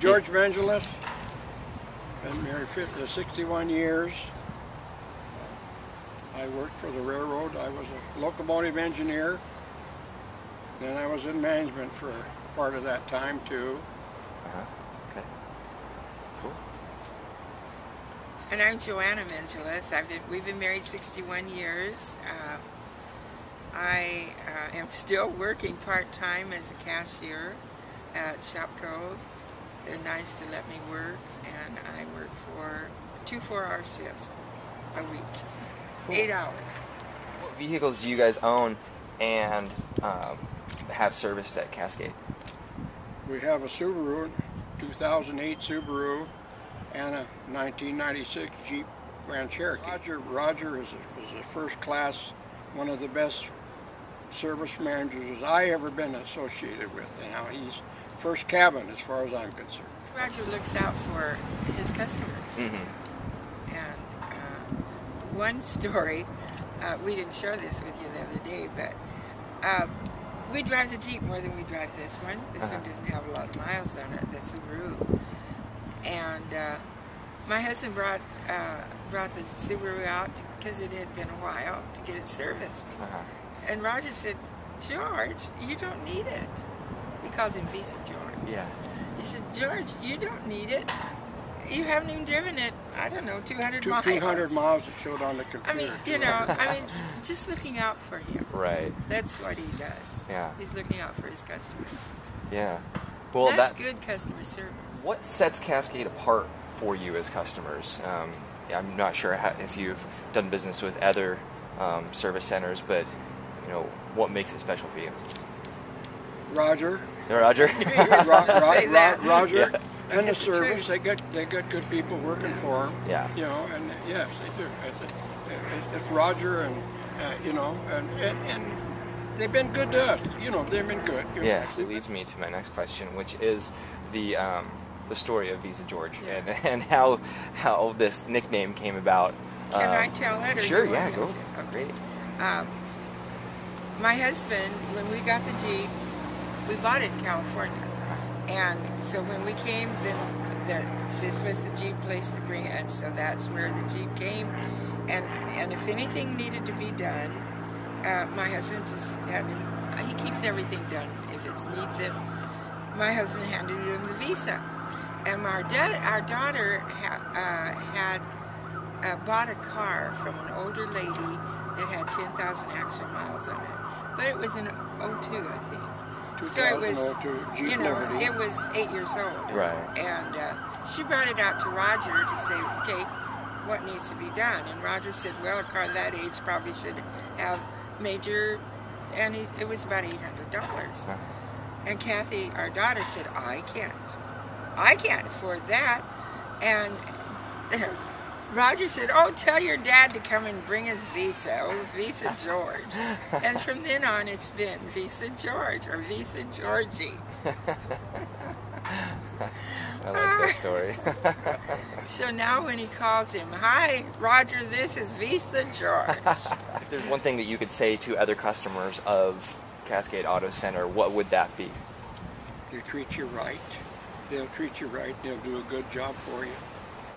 George Mengelos. Been married 61 years. I worked for the railroad. I was a locomotive engineer. Then I was in management for part of that time too. Okay. Cool. And I'm Joanna Mengelos. We've been married 61 years. I am still working part-time as a cashier at Shopco. They're nice to let me work, and I work for 2 4-hour shifts a week, Cool. 8 hours. What vehicles do you guys own and have serviced at Cascade? We have a Subaru, 2008 Subaru, and a 1996 Jeep Grand Cherokee. Roger is a first class, one of the best service managers I ever been associated with. You know, he's first cabin as far as I'm concerned. Roger looks out for his customers. Mm-hmm. And one story, we didn't share this with you the other day, but we drive the Jeep more than we drive this one. This one doesn't have a lot of miles on it, the Subaru. And my husband brought the Subaru out because it had been a while to get it serviced. And Roger said, "George, you don't need it." He calls him Visa George. Yeah. He said, "George, you don't need it. You haven't even driven it, I don't know, 200 miles. 200 miles it showed on the computer. I mean, just looking out for him. Right. That's what he does. Yeah. He's looking out for his customers. Yeah. Well, That's good customer service. What sets Cascade apart for you as customers? I'm not sure if you've done business with other service centers, but you know, what makes it special for you? Roger. Roger. Roger. Yeah. And the service, they got good people working for them. Yeah. You know, and yes, they do. It's Roger, and you know, and they've been good to us. You know, they've been good. Yeah, actually leads me to my next question, which is the story of Visa George and how this nickname came about. Can I tell that? Or Sure. you want Yeah. me Go. to? Oh, great. My husband, when we got the Jeep, we bought it in California. And so when we came, then this was the Jeep place to bring it, and so that's where the Jeep came. And if anything needed to be done, my husband just had him, he keeps everything done if it needs it. My husband handed him the Visa. And our daughter had bought a car from an older lady that had 10,000 extra miles on it. But it was an 02, I think. So it was, Jeep you know, Liberty. it was 8 years old. Right. And she brought it out to Roger to say, okay, what needs to be done? And Roger said, well, a car that age probably should have major, and it was about $800. And Kathy, our daughter, said, I can't afford that. And Roger said, oh, tell your dad to come and bring his Visa, Visa George. And from then on, it's been Visa George or Visa Georgie. I like that story. So now when he calls him, hi, Roger, this is Visa George. If there's one thing that you could say to other customers of Cascade Auto Center, what would that be? They treat you right. They'll treat you right. They'll do a good job for you.